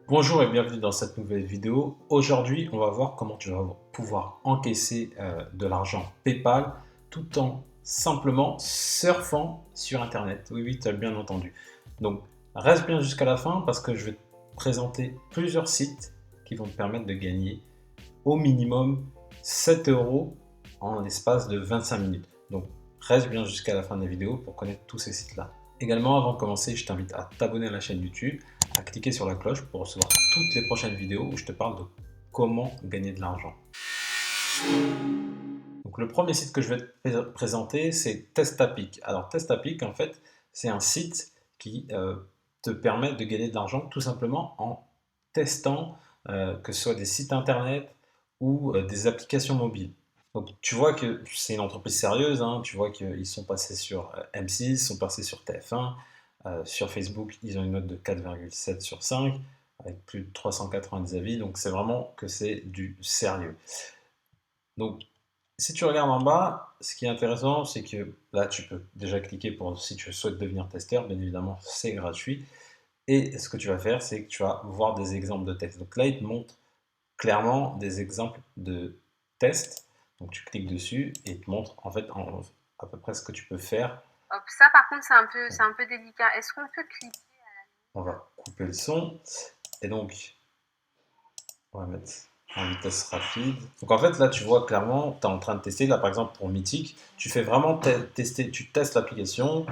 Bonjour et bienvenue dans cette nouvelle vidéo. Aujourd'hui, on va voir comment tu vas pouvoir encaisser de l'argent PayPal tout en simplement surfant sur Internet. Oui, oui, tu as bien entendu. Donc, reste bien jusqu'à la fin parce que je vais te présenter plusieurs sites qui vont te permettre de gagner au minimum 7 euros en l'espace de 25 minutes. Donc, reste bien jusqu'à la fin de la vidéo pour connaître tous ces sites-là. Également, avant de commencer, je t'invite à t'abonner à la chaîne YouTube, à cliquer sur la cloche pour recevoir toutes les prochaines vidéos où je te parle de comment gagner de l'argent. Donc, le premier site que je vais te présenter, c'est Testapic. Alors, Testapic, en fait, c'est un site qui te permet de gagner de l'argent tout simplement en testant que ce soit des sites internet ou des applications mobiles. Donc, tu vois que c'est une entreprise sérieuse, hein. Tu vois qu'ils sont passés sur M6, ils sont passés sur TF1, sur Facebook, ils ont une note de 4,7 sur 5, avec plus de 390 avis, donc c'est vraiment que c'est du sérieux. Donc, si tu regardes en bas, ce qui est intéressant, c'est que là, tu peux déjà cliquer pour si tu souhaites devenir testeur, bien évidemment, c'est gratuit. Et ce que tu vas faire, c'est que tu vas voir des exemples de tests. Donc là, il te montre clairement des exemples de tests. Donc tu cliques dessus et il te montre en fait à peu près ce que tu peux faire. Hop, ça par contre c'est un peu délicat. Est-ce qu'on peut cliquer? On va couper le son et donc on va mettre en vitesse rapide. Donc en fait là tu vois clairement, tu es en train de tester. Là par exemple pour Mythic, tu fais vraiment tester, tu testes l'application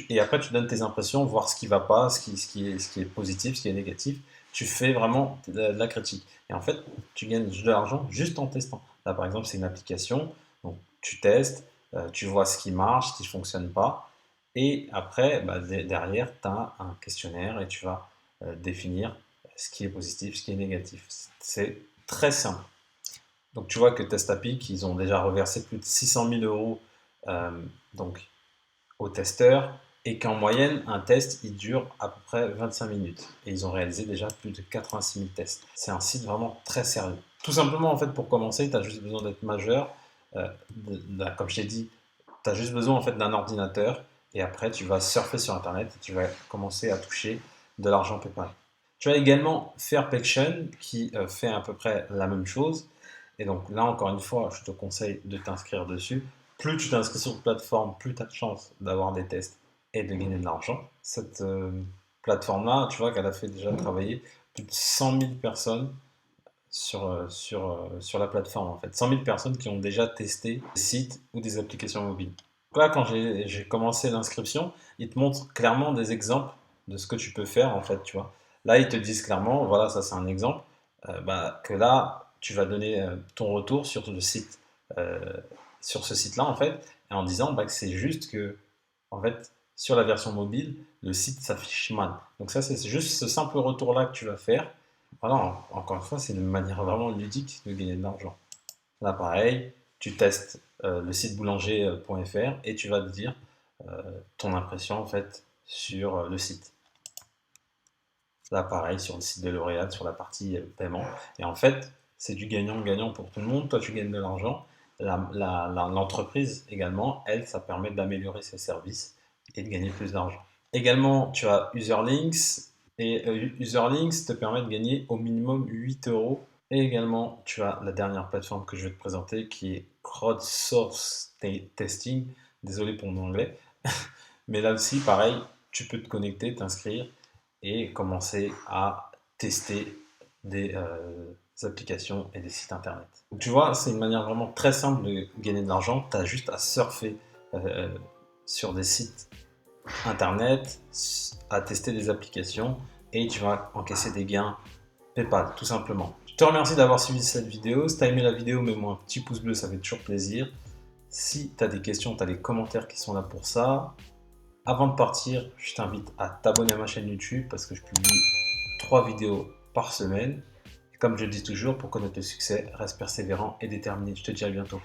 et après tu donnes tes impressions, voir ce qui va pas, ce qui est positif, ce qui est négatif. Tu fais vraiment de la critique. Et en fait, tu gagnes de l'argent juste en testant. Là par exemple, c'est une application, donc tu testes, tu vois ce qui marche, ce qui ne fonctionne pas. Et après, bah, derrière, tu as un questionnaire et tu vas définir ce qui est positif, ce qui est négatif. C'est très simple. Donc tu vois que Testapic, ils ont déjà reversé plus de 600 000 euros euh, donc, aux testeurs et qu'en moyenne, un test, il dure à peu près 25 minutes. Et ils ont réalisé déjà plus de 86 000 tests. C'est un site vraiment très sérieux. Tout simplement, en fait, pour commencer, tu as juste besoin d'être majeur. Comme je t'ai dit, tu as juste besoin en fait, d'un ordinateur et après, tu vas surfer sur Internet et tu vas commencer à toucher de l'argent PayPal. Tu as également Fairpaytion qui fait à peu près la même chose. Et donc là, encore une fois, je te conseille de t'inscrire dessus. Plus tu t'inscris sur une plateforme, plus tu as de chances d'avoir des tests et de gagner de l'argent. Cette plateforme-là, tu vois qu'elle a fait déjà travailler plus de 100 000 personnes sur la plateforme en fait. 100 000 personnes qui ont déjà testé des sites ou des applications mobiles. Donc là, quand j'ai commencé l'inscription, ils te montrent clairement des exemples de ce que tu peux faire en fait, tu vois. Là, ils te disent clairement, voilà, ça c'est un exemple, que là, tu vas donner ton retour sur le site, euh, sur ce site-là en fait, et en disant bah, que c'est juste que, en fait, sur la version mobile, le site s'affiche mal. Donc ça, c'est juste ce simple retour-là que tu vas faire. Voilà, encore une fois, c'est une manière vraiment ludique de gagner de l'argent. Là, pareil, tu testes le site boulanger.fr et tu vas te dire ton impression en fait sur le site. Là, pareil, sur le site de L'Oréal, sur la partie paiement. Et en fait, c'est du gagnant-gagnant pour tout le monde. Toi, tu gagnes de l'argent. L'entreprise également, elle, ça permet d'améliorer ses services et de gagner plus d'argent. Également, tu as Userlinks. Et Userlinks te permet de gagner au minimum 8 euros. Et également, tu as la dernière plateforme que je vais te présenter qui est Crowdsource Testing. Désolé pour mon anglais. Mais là aussi, pareil, tu peux te connecter, t'inscrire et commencer à tester des applications et des sites internet. Donc, tu vois, c'est une manière vraiment très simple de gagner de l'argent. Tu as juste à surfer sur des sites internet, à tester des applications et tu vas encaisser des gains PayPal, tout simplement. Je te remercie d'avoir suivi cette vidéo. Si tu as aimé la vidéo, mets-moi un petit pouce bleu, ça fait toujours plaisir. Si tu as des questions, tu as les commentaires qui sont là pour ça. Avant de partir, je t'invite à t'abonner à ma chaîne YouTube parce que je publie 3 vidéos par semaine. Et comme je le dis toujours, pour connaître le succès, reste persévérant et déterminé. Je te dis à bientôt.